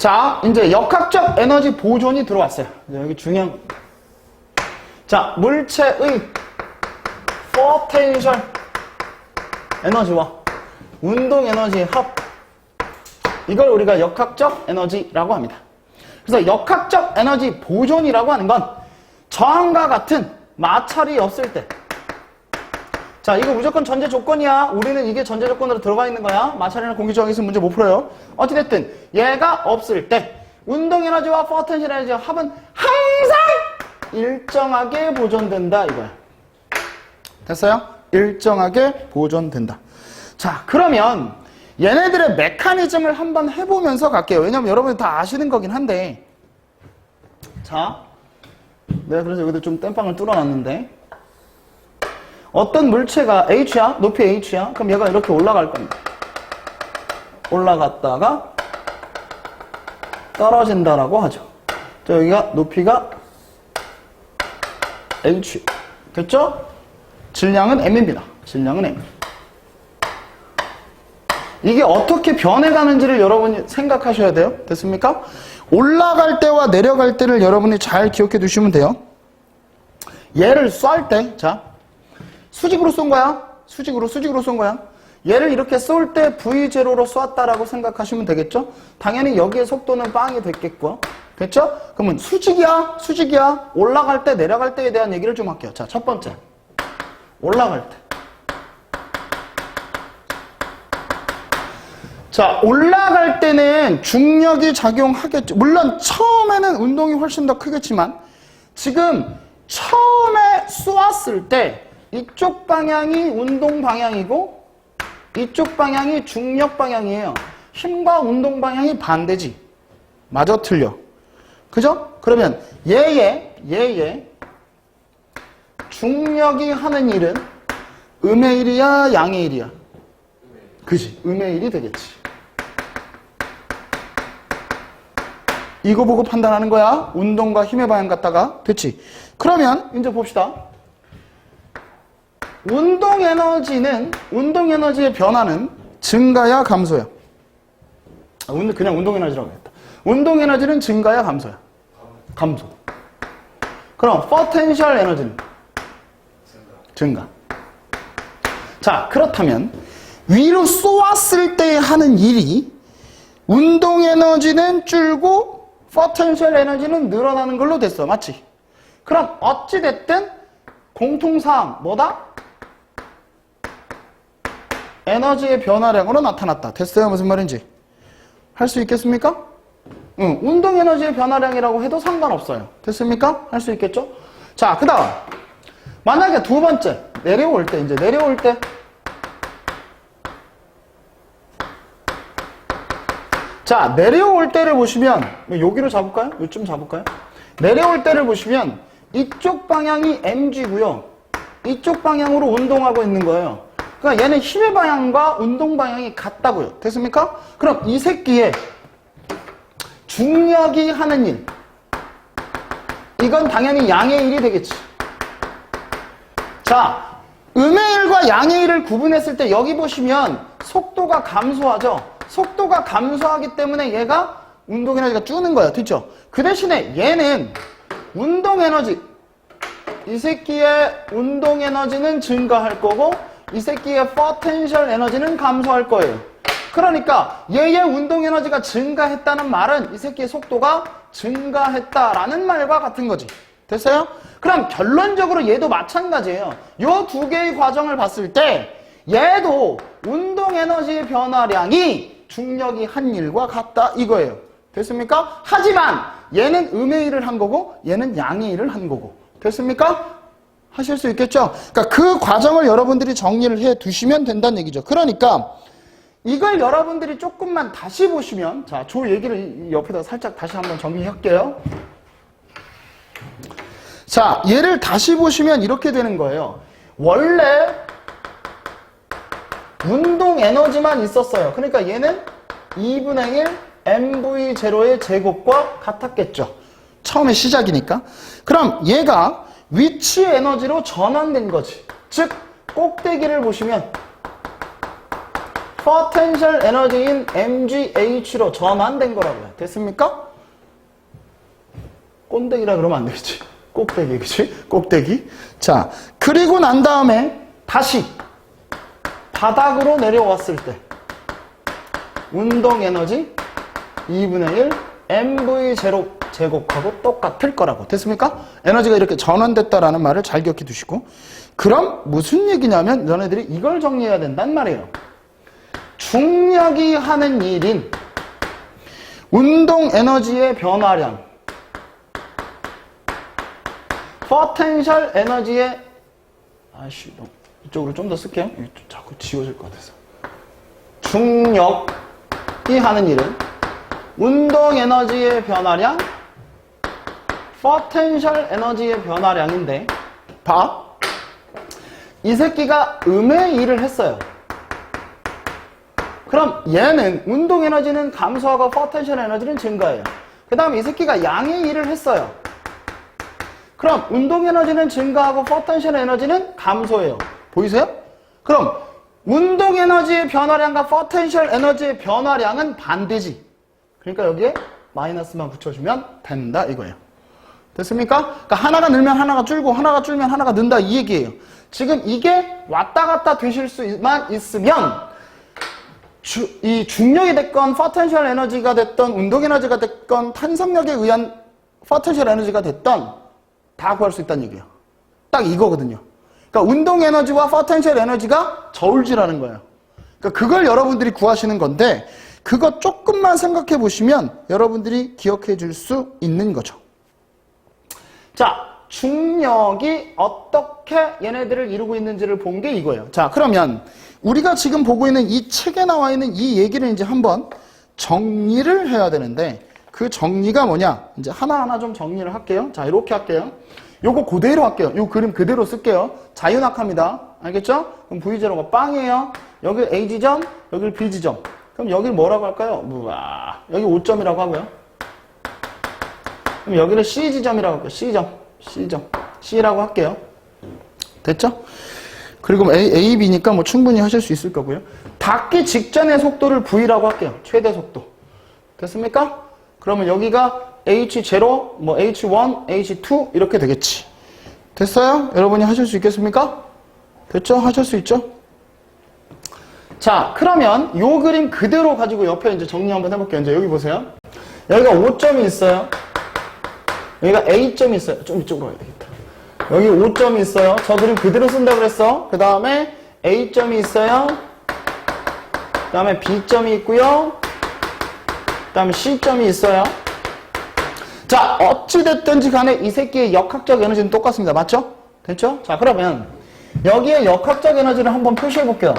자, 이제 역학적 에너지 보존이 들어왔어요. 여기 중요한. 자, 물체의 포텐셜 에너지와 운동 에너지의 합. 이걸 우리가 역학적 에너지라고 합니다. 그래서 역학적 에너지 보존이라고 하는 건 저항과 같은 마찰이 없을 때. 자, 이거 무조건 전제 조건이야. 우리는 이게 전제 조건으로 들어가 있는 거야. 마찰이나 공기 저항이 있으면 문제 못 풀어요. 어찌됐든 얘가 없을 때 운동 에너지와 포텐셜 에너지의 합은 항상 일정하게 보존된다 이거야. 됐어요? 일정하게 보존된다. 자, 그러면 얘네들의 메커니즘을 한번 해보면서 갈게요. 왜냐면 여러분이 다 아시는 거긴 한데. 자, 내가 그래서 여기도 좀 땜빵을 뚫어놨는데, 어떤 물체가 H야? 높이 H야? 그럼 얘가 이렇게 올라갈 겁니다. 올라갔다가 떨어진다라고 하죠. 자, 여기가 높이가 H. 됐죠? 질량은 M입니다. 질량은 M. 이게 어떻게 변해가는지를 여러분이 생각하셔야 돼요. 됐습니까? 올라갈 때와 내려갈 때를 여러분이 잘 기억해 두시면 돼요. 얘를 쏠 때, 자, 수직으로 쏜 거야. 수직으로 쏜 거야. 얘를 이렇게 쏠 때 V0로 쐈다라고 생각하시면 되겠죠? 당연히 여기에 속도는 빵이 됐겠고요. 됐죠? 그러면 수직이야. 올라갈 때, 내려갈 때에 대한 얘기를 좀 할게요. 자, 첫 번째. 올라갈 때. 자, 올라갈 때는 중력이 작용하겠죠. 물론 처음에는 운동이 훨씬 더 크겠지만 지금 처음에 쏘았을 때 이쪽 방향이 운동 방향이고 이쪽 방향이 중력 방향이에요. 힘과 운동 방향이 반대지. 맞아, 틀려. 그죠? 그러면 얘의 중력이 하는 일은 음의 일이야, 양의 일이야? 그지? 음의 일이 되겠지. 이거 보고 판단하는 거야. 운동과 힘의 방향 갖다가. 됐지? 그러면 이제 봅시다. 운동 에너지의 변화는 증가야, 감소야? 그냥 운동 에너지라고 했다. 운동 에너지는 증가야, 감소야? 감소. 그럼 포텐셜 에너지는? 증가. 자, 그렇다면 위로 쏘았을 때 하는 일이 운동 에너지는 줄고 포텐셜 에너지는 늘어나는 걸로 됐어. 맞지? 그럼 어찌됐든 공통사항 뭐다? 에너지의 변화량으로 나타났다. 됐어요? 무슨 말인지? 할 수 있겠습니까? 응, 운동 에너지의 변화량이라고 해도 상관없어요. 됐습니까? 할 수 있겠죠? 자, 그 다음 만약에 두 번째 내려올 때 자, 내려올 때를 보시면 여기로 잡을까요? 요쯤 잡을까요? 내려올 때를 보시면 이쪽 방향이 mg고요. 이쪽 방향으로 운동하고 있는 거예요. 그러니까 얘는 힘의 방향과 운동 방향이 같다고요. 됐습니까? 그럼 이 새끼의 중력이 하는 일, 이건 당연히 양의 일이 되겠지. 자, 음의 일과 양의 일을 구분했을 때 여기 보시면 속도가 감소하죠. 속도가 감소하기 때문에 얘가 운동 에너지가 줄는 거예요. 됐죠? 그 대신에 얘는 운동 에너지, 이 새끼의 운동 에너지는 증가할 거고 이 새끼의 포텐셜 에너지는 감소할 거예요. 그러니까 얘의 운동 에너지가 증가했다는 말은 이 새끼의 속도가 증가했다라는 말과 같은 거지. 됐어요? 그럼 결론적으로 얘도 마찬가지예요. 요 두 개의 과정을 봤을 때 얘도 운동 에너지의 변화량이 중력이 한 일과 같다 이거예요. 됐습니까? 하지만 얘는 음의 일을 한 거고 얘는 양의 일을 한 거고. 됐습니까? 하실 수 있겠죠? 그러니까 그 과정을 여러분들이 정리를 해 두시면 된다는 얘기죠. 그러니까 이걸 여러분들이 조금만 다시 보시면, 자, 저 얘기를 옆에다 살짝 다시 한번 정리할게요. 자, 얘를 다시 보시면 이렇게 되는 거예요. 원래 운동 에너지만 있었어요. 그러니까 얘는 2분의 1 mv0의 제곱과 같았겠죠. 처음에 시작이니까. 그럼 얘가 위치 에너지로 전환된 거지. 즉 꼭대기를 보시면 potential 에너지인 mgh로 전환된 거라고요. 됐습니까? 꼰대기라 그러면 안 되겠지. 꼭대기, 그치? 꼭대기. 자, 그리고 난 다음에 다시 바닥으로 내려왔을 때 운동 에너지 2분의 1 mv 제곱하고 똑같을 거라고. 됐습니까? 에너지가 이렇게 전환됐다라는 말을 잘 기억해 두시고. 그럼 무슨 얘기냐면 너네들이 이걸 정리해야 된단 말이에요. 중력이 하는 일인 운동 에너지의 변화량, potential 에너지의 이쪽으로 좀 더 쓸게요. 자꾸 지워질 것 같아서. 중력이 하는 일은 운동 에너지의 변화량, potential 에너지의 변화량인데, 봐. 이 새끼가 음의 일을 했어요. 그럼 얘는 운동 에너지는 감소하고 potential 에너지는 증가해요. 그 다음에 이 새끼가 양의 일을 했어요. 그럼 운동 에너지는 증가하고 potential 에너지는 감소해요. 보이세요? 그럼 운동 에너지의 변화량과 potential 에너지의 변화량은 반대지. 그러니까 여기에 마이너스만 붙여주면 된다 이거예요. 됐습니까? 그러니까 하나가 늘면 하나가 줄고 하나가 줄면 하나가 는다 이 얘기예요. 지금 이게 왔다 갔다 되실 수만 있으면 이 중력이 됐건 potential 에너지가 됐던 운동 에너지가 됐건 탄성력에 의한 potential 에너지가 됐던 다 구할 수 있다는 얘기예요. 딱 이거거든요. 그러니까 운동 에너지와 potential 에너지가 저울질하는 거예요. 그러니까 그걸 여러분들이 구하시는 건데 그거 조금만 생각해 보시면 여러분들이 기억해 줄 수 있는 거죠. 자, 중력이 어떻게 얘네들을 이루고 있는지를 본 게 이거예요. 자, 그러면 우리가 지금 보고 있는 이 책에 나와 있는 이 얘기를 이제 한번 정리를 해야 되는데 그 정리가 뭐냐? 이제 하나하나 좀 정리를 할게요. 자, 이렇게 할게요. 요거 그대로 할게요. 요 그림 그대로 쓸게요. 자유낙합니다. 알겠죠? 그럼 V제로가 빵이에요. 여기 A지점, 여기 B지점. 그럼 여기를 뭐라고 할까요? 우와, 여기 5점이라고 하고요. 그럼 여기를 C지점이라고 할게요. C점. C라고 할게요. 됐죠? 그리고 A, B니까 뭐 충분히 하실 수 있을 거고요. 닿기 직전의 속도를 V라고 할게요. 최대 속도. 됐습니까? 그러면 여기가 H0, 뭐 H1, H2 이렇게 되겠지. 됐어요? 여러분이 하실 수 있겠습니까? 됐죠? 하실 수 있죠? 자, 그러면 요 그림 그대로 가지고 옆에 이제 정리 한번 해볼게요. 이제 여기 보세요. 여기가 5점이 있어요. 여기가 A점이 있어요. 좀 이쪽으로 가야 되겠다. 여기 5점이 있어요. 저 그림 그대로 쓴다고 그랬어. 그 다음에 A점이 있어요. 그 다음에 B점이 있고요. 그 다음에 C점이 있어요. 자, 어찌됐든지 간에 이 새끼의 역학적 에너지는 똑같습니다. 맞죠? 됐죠? 자, 그러면 여기에 역학적 에너지를 한번 표시해 볼게요.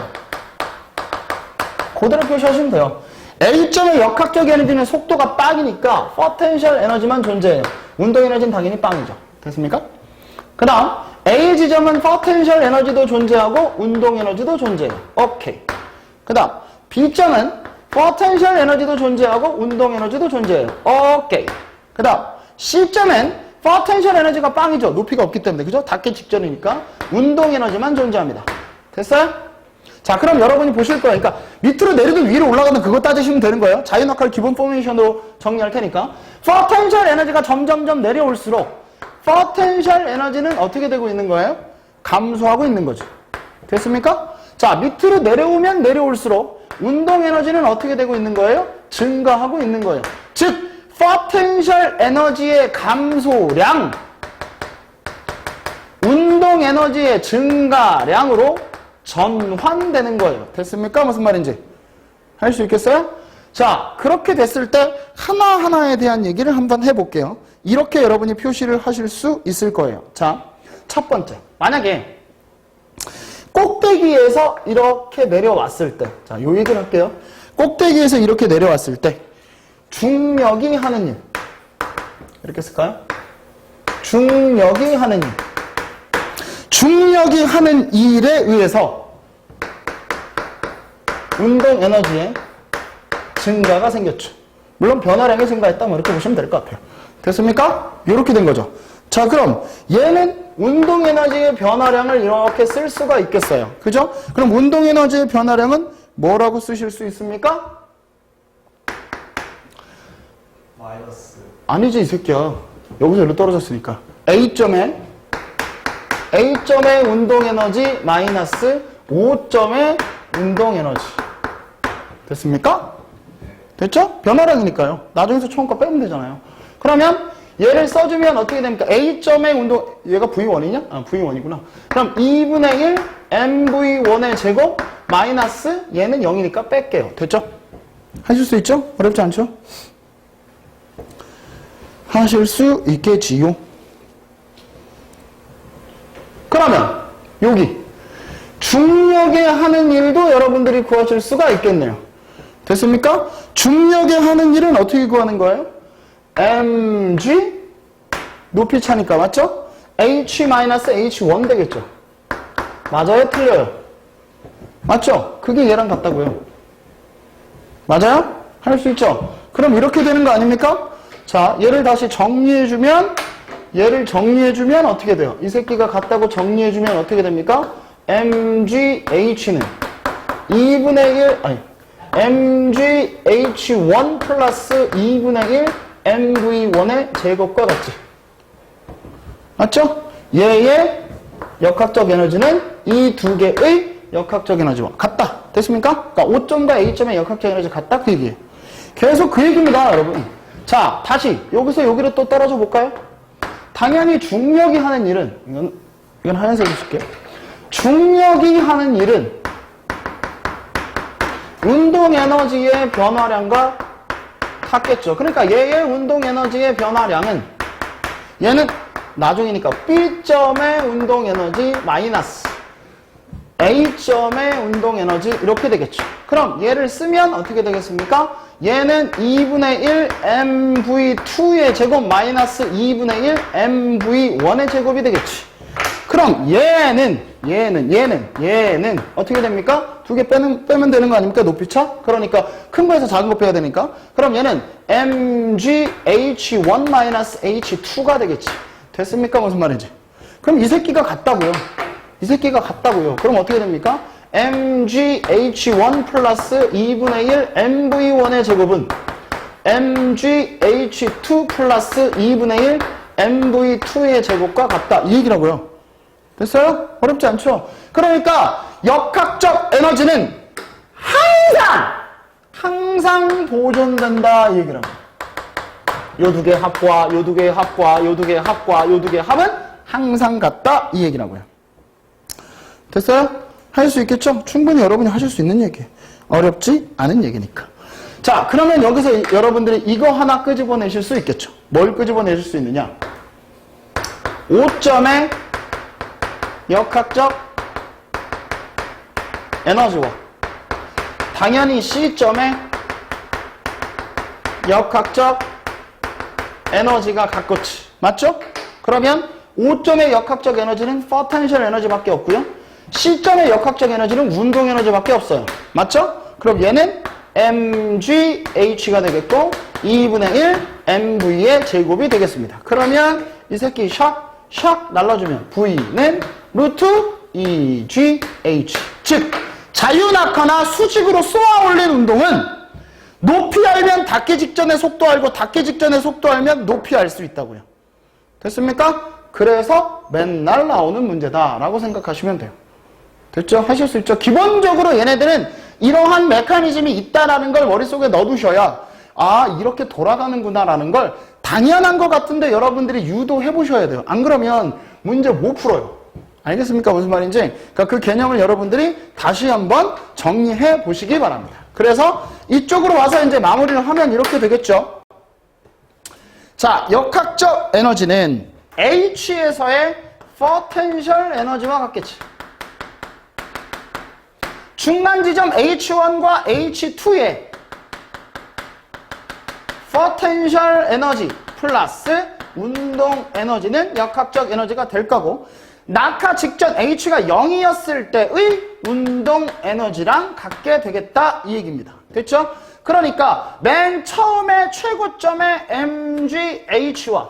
그대로 표시하시면 돼요. A점의 역학적 에너지는 속도가 빵이니까 potential 에너지만 존재해요. 운동 에너지는 당연히 빵이죠. 됐습니까? 그 다음 A지점은 potential 에너지도 존재하고 운동 에너지도 존재해요. 오케이. 그 다음 B점은 potential 에너지도 존재하고 운동 에너지도 존재해요. 오케이. 그 다음 C점은 potential 에너지가 빵이죠. 높이가 없기 때문에. 그죠? 닿기 직전이니까 운동 에너지만 존재합니다. 됐어요? 자, 그럼 여러분이 보실 거예요. 그러니까 밑으로 내리든 위로 올라가든 그거 따지시면 되는 거예요. 자유낙하를 기본 포메이션으로 정리할 테니까. potential 에너지가 점점점 내려올수록 potential 에너지는 어떻게 되고 있는 거예요? 감소하고 있는 거죠. 됐습니까? 자, 밑으로 내려오면 내려올수록 운동 에너지는 어떻게 되고 있는 거예요? 증가하고 있는 거예요. 즉, potential 에너지의 감소량, 운동 에너지의 증가량으로 전환되는 거예요. 됐습니까? 무슨 말인지 할 수 있겠어요? 자, 그렇게 됐을 때 하나하나에 대한 얘기를 한번 해볼게요. 이렇게 여러분이 표시를 하실 수 있을 거예요. 자, 첫 번째, 만약에 꼭대기에서 이렇게 내려왔을 때, 자, 요 얘기를 할게요. 꼭대기에서 이렇게 내려왔을 때 중력이 하는 일, 이렇게 쓸까요? 중력이 하는 일. 중력이 하는 일에 의해서 운동 에너지의 증가가 생겼죠. 물론 변화량이 증가했다 뭐 이렇게 보시면 될 것 같아요. 됐습니까? 이렇게 된 거죠. 자, 그럼 얘는 운동 에너지의 변화량을 이렇게 쓸 수가 있겠어요. 그죠? 그럼 운동 에너지의 변화량은 뭐라고 쓰실 수 있습니까? 마이너스. 아니지 이 새끼야. 여기서 일로 떨어졌으니까. A점의 운동에너지 마이너스 5점의 운동에너지. 됐습니까? 됐죠? 변화량이니까요. 나중에서 처음 거 빼면 되잖아요. 그러면 얘를 써주면 어떻게 됩니까? A점의 운동, 얘가 V1이냐? 아, V1이구나. 그럼 2분의 1 MV1의 제곱 마이너스 얘는 0이니까 뺄게요. 됐죠? 하실 수 있죠? 어렵지 않죠? 하실 수 있겠지요. 그러면 여기 중력에 하는 일도 여러분들이 구하실 수가 있겠네요. 됐습니까? 중력에 하는 일은 어떻게 구하는 거예요? mg 높이 차니까 맞죠? h-h1 되겠죠? 맞아요? 틀려요? 맞죠? 그게 얘랑 같다고요. 맞아요? 할 수 있죠? 그럼 이렇게 되는 거 아닙니까? 자, 얘를 다시 정리해주면 어떻게 돼요? 이 새끼가 같다고 정리해주면 어떻게 됩니까? mgh는 2분의 1, 아니, mgh1 플러스 2분의 1 mv1의 제곱과 같지. 맞죠? 얘의 역학적 에너지는 이 두 개의 역학적 에너지와 같다. 됐습니까? 그러니까 O점과 A점의 역학적 에너지 같다. 그 얘기예요. 계속 그 얘기입니다, 여러분. 자, 다시 여기서 여기로 또 떨어져 볼까요? 당연히 중력이 하는 일은, 이건 하얀색으로 쓸게요. 중력이 하는 일은 운동 에너지의 변화량과 같겠죠. 그러니까 얘의 운동 에너지의 변화량은 얘는 나중이니까 B점의 운동 에너지 마이너스 A점의 운동 에너지 이렇게 되겠죠. 그럼 얘를 쓰면 어떻게 되겠습니까? 얘는 2분의 1 MV2의 제곱 마이너스 2분의 1 MV1의 제곱이 되겠지. 그럼 얘는 어떻게 됩니까? 두 개 빼면 되는 거 아닙니까? 높이차? 그러니까 큰 거에서 작은 거 빼야 되니까. 그럼 얘는 MGH1-H2가 되겠지. 됐습니까? 무슨 말인지. 그럼 이 새끼가 같다고요. 그럼 어떻게 됩니까? MGH1 플러스 2분의 1 MV1의 제곱은 MGH2 플러스 2분의 1 MV2의 제곱과 같다. 이 얘기라고요. 됐어요? 어렵지 않죠? 그러니까 역학적 에너지는 항상 보존된다 이 얘기라고. 요 두 개 합과 요 두 개 합과 요 두 개 합과 요 두 개 합은 항상 같다 이 얘기라고요. 됐어요? 할 수 있겠죠? 충분히 여러분이 하실 수 있는 얘기. 어렵지 않은 얘기니까. 자, 그러면 여기서 여러분들이 이거 하나 끄집어내실 수 있겠죠? 뭘 끄집어내실 수 있느냐? 5점의 역학적 에너지와 당연히 C점의 역학적 에너지가 같겠지. 맞죠? 그러면 5점의 역학적 에너지는 포텐셜 에너지밖에 없고요. C점의 역학적 에너지는 운동 에너지밖에 없어요. 맞죠? 그럼 얘는 mgh가 되겠고 2분의 1 mv의 제곱이 되겠습니다. 그러면 이 새끼 샥 날라주면 V는 루트 EGH. 즉 자유낙하나 수직으로 쏘아 올린 운동은 높이 알면 닿기 직전의 속도 알고 닿기 직전의 속도 알면 높이 알 수 있다고요. 됐습니까? 그래서 맨날 나오는 문제다라고 생각하시면 돼요. 됐죠? 하실 수 있죠? 기본적으로 얘네들은 이러한 메커니즘이 있다라는 걸 머릿속에 넣어두셔야 아 이렇게 돌아가는구나라는 걸 당연한 것 같은데 여러분들이 유도해 보셔야 돼요. 안 그러면 문제 못 풀어요. 알겠습니까? 무슨 말인지? 그러니까 그 개념을 여러분들이 다시 한번 정리해 보시기 바랍니다. 그래서 이쪽으로 와서 이제 마무리를 하면 이렇게 되겠죠. 자, 역학적 에너지는 H에서의 포텐셜 에너지와 같겠지. 중간 지점 H1과 H2의 포텐셜 에너지 플러스 운동 에너지는 역학적 에너지가 될 거고 낙하 직전 H가 0이었을 때의 운동 에너지랑 같게 되겠다 이 얘기입니다. 됐죠? 그러니까 맨 처음에 최고점의 MGH와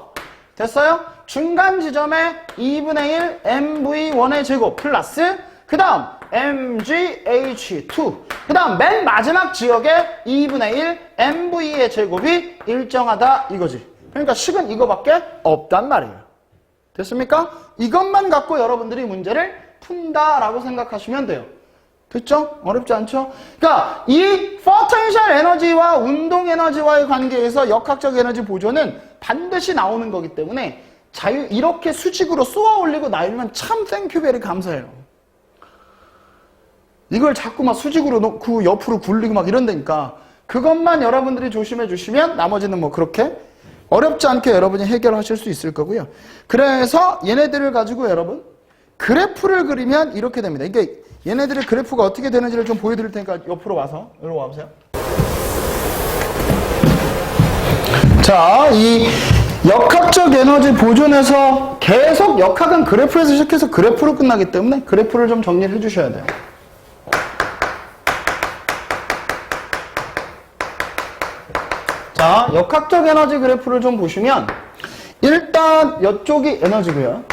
됐어요? 중간 지점의 2분의 1 MV1의 제곱 플러스 그 다음 mgh2. 그 다음 맨 마지막 지역에 2분의 1 mv의 제곱이 일정하다 이거지. 그러니까 식은 이거밖에 없단 말이에요. 됐습니까? 이것만 갖고 여러분들이 문제를 푼다라고 생각하시면 돼요. 됐죠? 어렵지 않죠? 그러니까 이 포텐셜 에너지와 운동 에너지와의 관계에서 역학적 에너지 보존은 반드시 나오는 거기 때문에 이렇게 수직으로 쏘아 올리고 나오면 참 땡큐베리 감사해요. 이걸 자꾸 막 수직으로 놓고 옆으로 굴리고 막 이런다니까 그것만 여러분들이 조심해 주시면 나머지는 뭐 그렇게 어렵지 않게 여러분이 해결하실 수 있을 거고요. 그래서 얘네들을 가지고 여러분 그래프를 그리면 이렇게 됩니다. 이게 얘네들의 그래프가 어떻게 되는지를 좀 보여드릴 테니까 옆으로 와서 여기로 와보세요. 자, 이 역학적 에너지 보존에서 계속 역학은 그래프에서 시작해서 그래프로 끝나기 때문에 그래프를 좀 정리를 해주셔야 돼요. 자, 역학적 에너지 그래프를 좀 보시면 일단 이쪽이 에너지고요.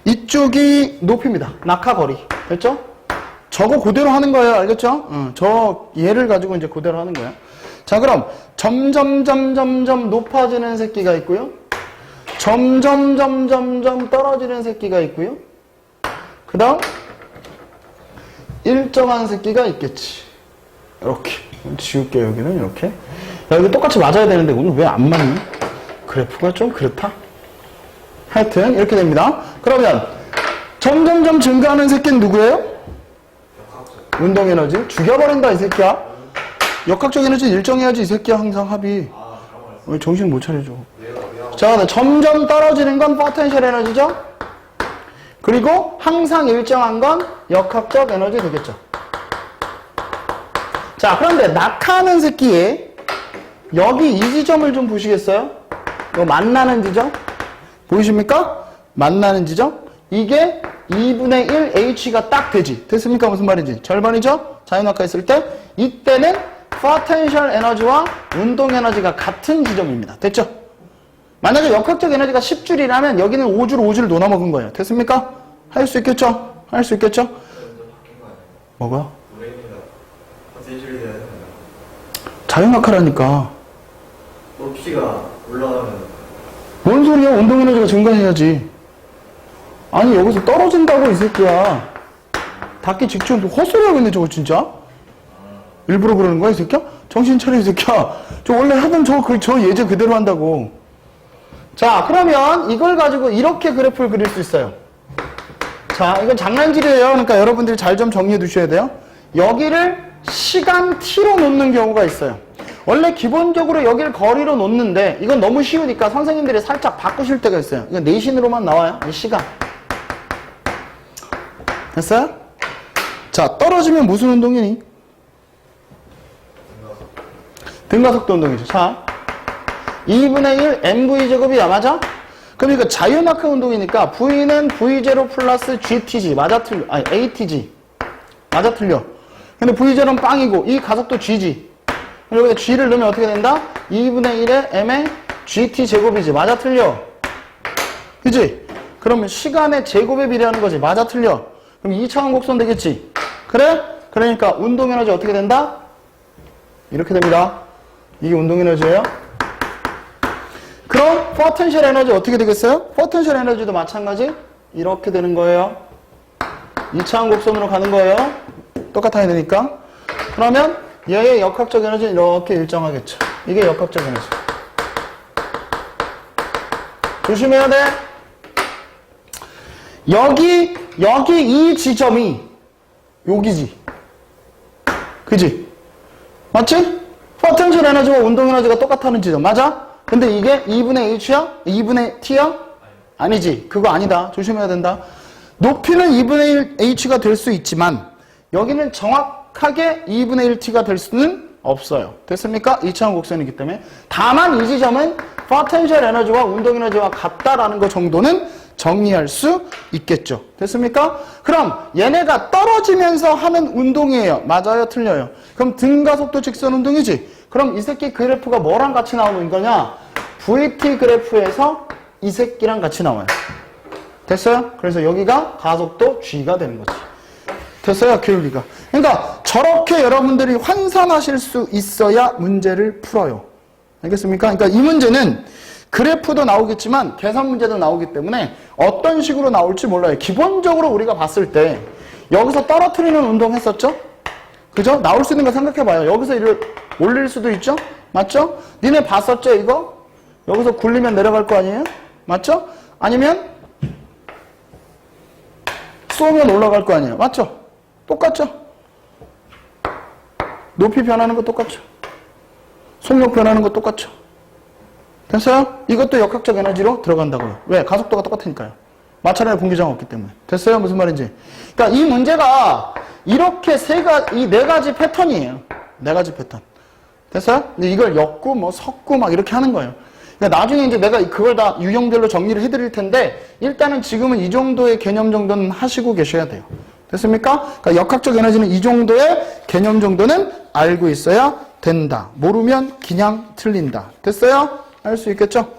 이쪽이 높이입니다. 낙하거리. 됐죠? 저거 그대로 하는 거예요. 알겠죠? 저 얘를 가지고 이제 그대로 하는 거예요. 자, 그럼 점점 높아지는 새끼가 있고요. 점점 떨어지는 새끼가 있고요. 그 다음 일정한 새끼가 있겠지. 이렇게 지울게요. 여기는 이렇게. 야, 이거 똑같이 맞아야 되는데 오늘 왜 안 맞니? 그래프가 좀 그렇다. 하여튼 이렇게 됩니다. 그러면 점점 증가하는 새끼는 누구예요? 운동 에너지. 죽여버린다 이 새끼야. 역학적 에너지 일정해야지 이 새끼야. 항상 합이. 왜 정신 못 차려줘. 자, 점점 떨어지는 건 포텐셜 에너지죠. 그리고 항상 일정한 건 역학적 에너지 되겠죠. 자, 그런데 낙하하는 새끼에 여기 이 지점을 좀 보시겠어요? 이거 만나는 지점? 보이십니까? 만나는 지점? 이게 2분의 1 H가 딱 되지. 됐습니까? 무슨 말인지. 절반이죠? 자연낙하 있을 때. 이때는 포텐셜 에너지와 운동 에너지가 같은 지점입니다. 됐죠? 만약에 역학적 에너지가 10줄이라면 여기는 5줄 놓아먹은 거예요. 됐습니까? 할 수 있겠죠? 할 수 있겠죠? 뭐가? 자연낙하라니까. 높이가 올라가면 뭔 소리야? 운동 에너지가 증가해야지. 아니 여기서 떨어진다고 이 새끼야. 닿기 직전 헛소리하고 있네 저거 진짜. 일부러 그러는 거야 이 새끼야? 정신 차려 이 새끼야. 저 원래 하던 저 예제 그대로 한다고. 자, 그러면 이걸 가지고 이렇게 그래프를 그릴 수 있어요. 자, 이건 장난질이에요. 그러니까 여러분들이 잘 좀 정리해 두셔야 돼요. 여기를 시간 t로 놓는 경우가 있어요. 원래 기본적으로 여기를 거리로 놓는데 이건 너무 쉬우니까 선생님들이 살짝 바꾸실 때가 있어요. 이건 내신으로만 나와요. 이 시간. 됐어요? 자, 떨어지면 무슨 운동이니? 등가속도 운동이죠. 자, 2분의 1 mv제곱이야. 맞아? 그럼 이거 자유낙하 운동이니까 v는 v0 플러스 gtg. 맞아 틀려? 아니 atg. 맞아 틀려? 근데 v0는 빵이고 이 가속도 g지. 그럼 여기다 g를 넣으면 어떻게 된다? 2분의 1의 m의 gt제곱이지. 맞아 틀려? 그지? 그러면 시간의 제곱에 비례하는 거지. 맞아 틀려? 그럼 2차원 곡선 되겠지? 그래? 그러니까 운동 에너지 어떻게 된다? 이렇게 됩니다. 이게 운동 에너지예요. 그럼 포텐셜 에너지 어떻게 되겠어요? 포텐셜 에너지도 마찬가지 이렇게 되는 거예요. 2차원 곡선으로 가는 거예요. 똑같아야 되니까. 그러면 얘의 역학적 에너지는 이렇게 일정하겠죠. 이게 역학적 에너지. 조심해야 돼. 여기 이 지점이 여기지. 그지? 맞지? 포텐셜 에너지와 운동 에너지가 똑같다는 지점. 맞아? 근데 이게 2분의 H야? 2분의 T야? 아니지. 그거 아니다. 조심해야 된다. 높이는 2분의 1 H가 될 수 있지만 여기는 정확하게 2분의 1T가 될 수는 없어요. 됐습니까? 2차원 곡선이기 때문에. 다만 이 지점은 포텐셜 에너지와 운동 에너지와 같다라는 거 정도는 정리할 수 있겠죠. 됐습니까? 그럼 얘네가 떨어지면서 하는 운동이에요. 맞아요? 틀려요? 그럼 등가속도 직선 운동이지? 그럼 이 새끼 그래프가 뭐랑 같이 나오는 거냐? VT 그래프에서 이 새끼랑 같이 나와요. 됐어요? 그래서 여기가 가속도 G가 되는 거지. 됐어요? 기울기가. 그러니까 저렇게 여러분들이 환산하실 수 있어야 문제를 풀어요. 알겠습니까? 그러니까 이 문제는 그래프도 나오겠지만 계산 문제도 나오기 때문에 어떤 식으로 나올지 몰라요. 기본적으로 우리가 봤을 때 여기서 떨어뜨리는 운동 했었죠? 그죠? 나올 수 있는 거 생각해봐요. 여기서 이를 올릴 수도 있죠? 맞죠? 니네 봤었죠, 이거? 여기서 굴리면 내려갈 거 아니에요? 맞죠? 아니면 쏘면 올라갈 거 아니에요? 맞죠? 똑같죠? 높이 변하는 거 똑같죠? 속력 변하는 거 똑같죠? 됐어요? 이것도 역학적 에너지로 들어간다고요. 왜? 가속도가 똑같으니까요. 마찰의 공기장이 없기 때문에. 됐어요? 무슨 말인지. 그러니까 이 문제가 이렇게 이 네 가지 패턴이에요. 네 가지 패턴. 됐어요? 근데 이걸 엮고 뭐 섞고 막 이렇게 하는 거예요. 그러니까 나중에 이제 내가 그걸 다 유형별로 정리를 해드릴 텐데 일단은 지금은 이 정도의 개념 정도는 하시고 계셔야 돼요. 됐습니까? 그러니까 역학적 에너지는 이 정도의 개념 정도는 알고 있어야 된다. 모르면 그냥 틀린다. 됐어요? 알 수 있겠죠?